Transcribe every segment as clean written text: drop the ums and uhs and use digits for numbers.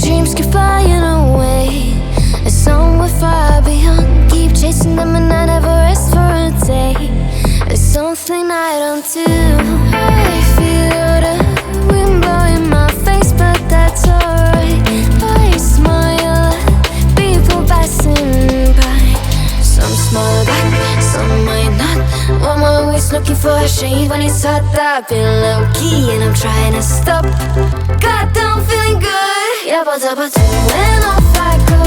dreams keep flying away. And somewhere far beyond, keep chasing them and I never rest for a day. There's something I don't do. I feel the wind blowing my face, but that's alright. I smile at people passing by. Some smile back, some might not. I'm always looking for a shade when it's hot. I've been low-key and I'm trying to stop. Goddamn, feeling good. Yeah, but when off I go.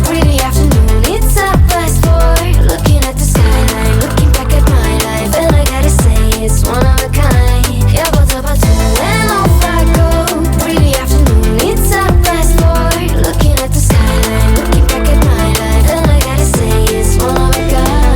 Pretty afternoon, it's a fast boy. Looking at the skyline, looking back at my life, and I gotta say it's one of a kind. Yeah, but when off I go. Pretty afternoon, it's a fast boy. Looking at the skyline, looking back at my life, and I gotta say it's one of a kind.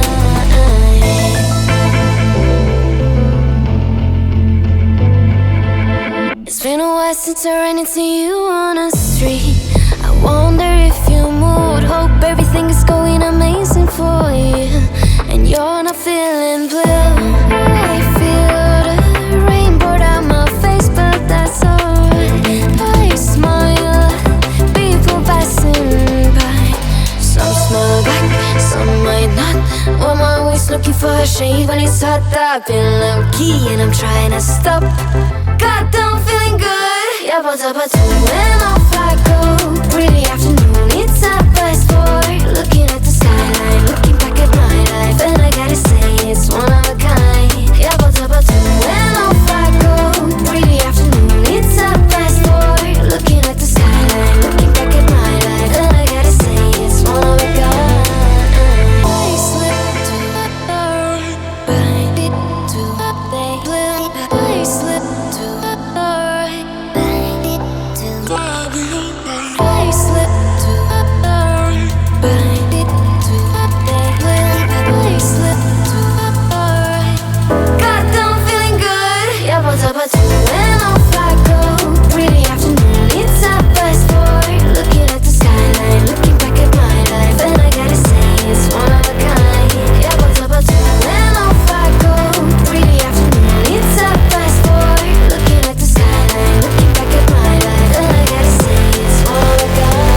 It's been a while since I ran into you on a street. I wonder if you moved. Hope everything is going amazing for you, and you're not feeling blue. I feel the rain pour down my face, but that's alright. I smile at people passing by. Some smile back, some might not. I'm always looking for a shade when it's hot. I've been low-key and I'm trying to stop. Goddamn, feeling good. Yeah, but when off I go. Pretty afternoon, it's a fast boy. Looking at the skyline, looking back at my life, and I gotta say it's one of a kind. Yeah, but when off I go. Pretty afternoon, it's a fast boy. Looking at the skyline, looking back at my life, and I gotta say it's one of a kind. I slip to the right, bind it to the blue. I slip to the right, bind it to the I slip to the right, bind it to the blue. I slip to the right. Goddamn, feeling good. Yeah, but when off I go. Pretty afternoon, it's a fast boy. Looking at the skyline, looking back at my life, and I gotta say it's one of a kind. Yeah, but when off I go. Pretty afternoon, it's a fast boy. Looking at the skyline, looking back at my life, and I gotta say it's one of a kind.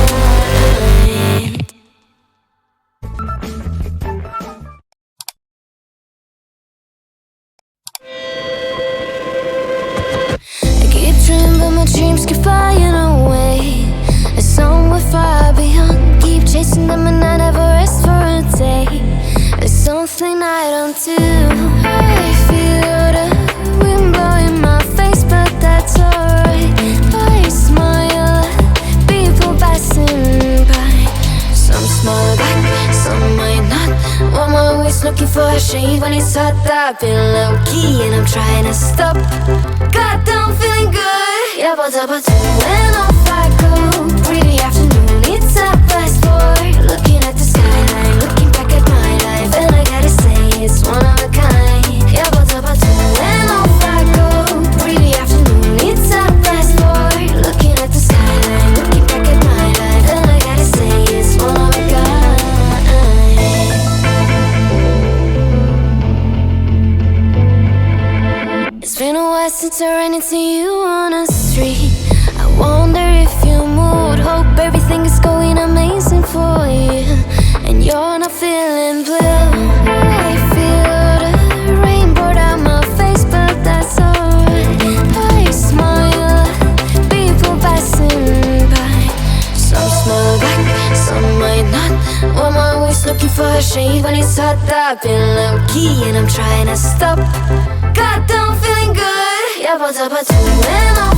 I keep dreaming, but my dreams keep flying away. And somewhere far beyond, keep chasing them and I never rest for a day. There's something I don't do. I feel the wind blowing my face, but that's alright. I smile at people passing by. Some smile back, some might not. I'm always looking for a shade when it's hot. I've been low-key and I'm trying to stop. Goddamn, feeling good. Yeah, but when off I go. Pretty afternoon, it's a fast boy. Looking at the skyline, looking back at my life, and I gotta say it's one of a kind. Yeah, but when off I go. Pretty afternoon, it's a fast boy. Looking at the skyline, looking back at my life, and I gotta say it's one of a kind. It's been a while since I ran into you on a street. I wonder if you moved. Hope everything is going amazing for you, and you're not feeling blue. I feel the rain pour down my face, but that's alright. I smile at people passing by. Some smile back, some might not. I'm always looking for a shade when it's hot. I've been low-key and I'm trying to stop. Goddamn, feeling good. Yeah, but when off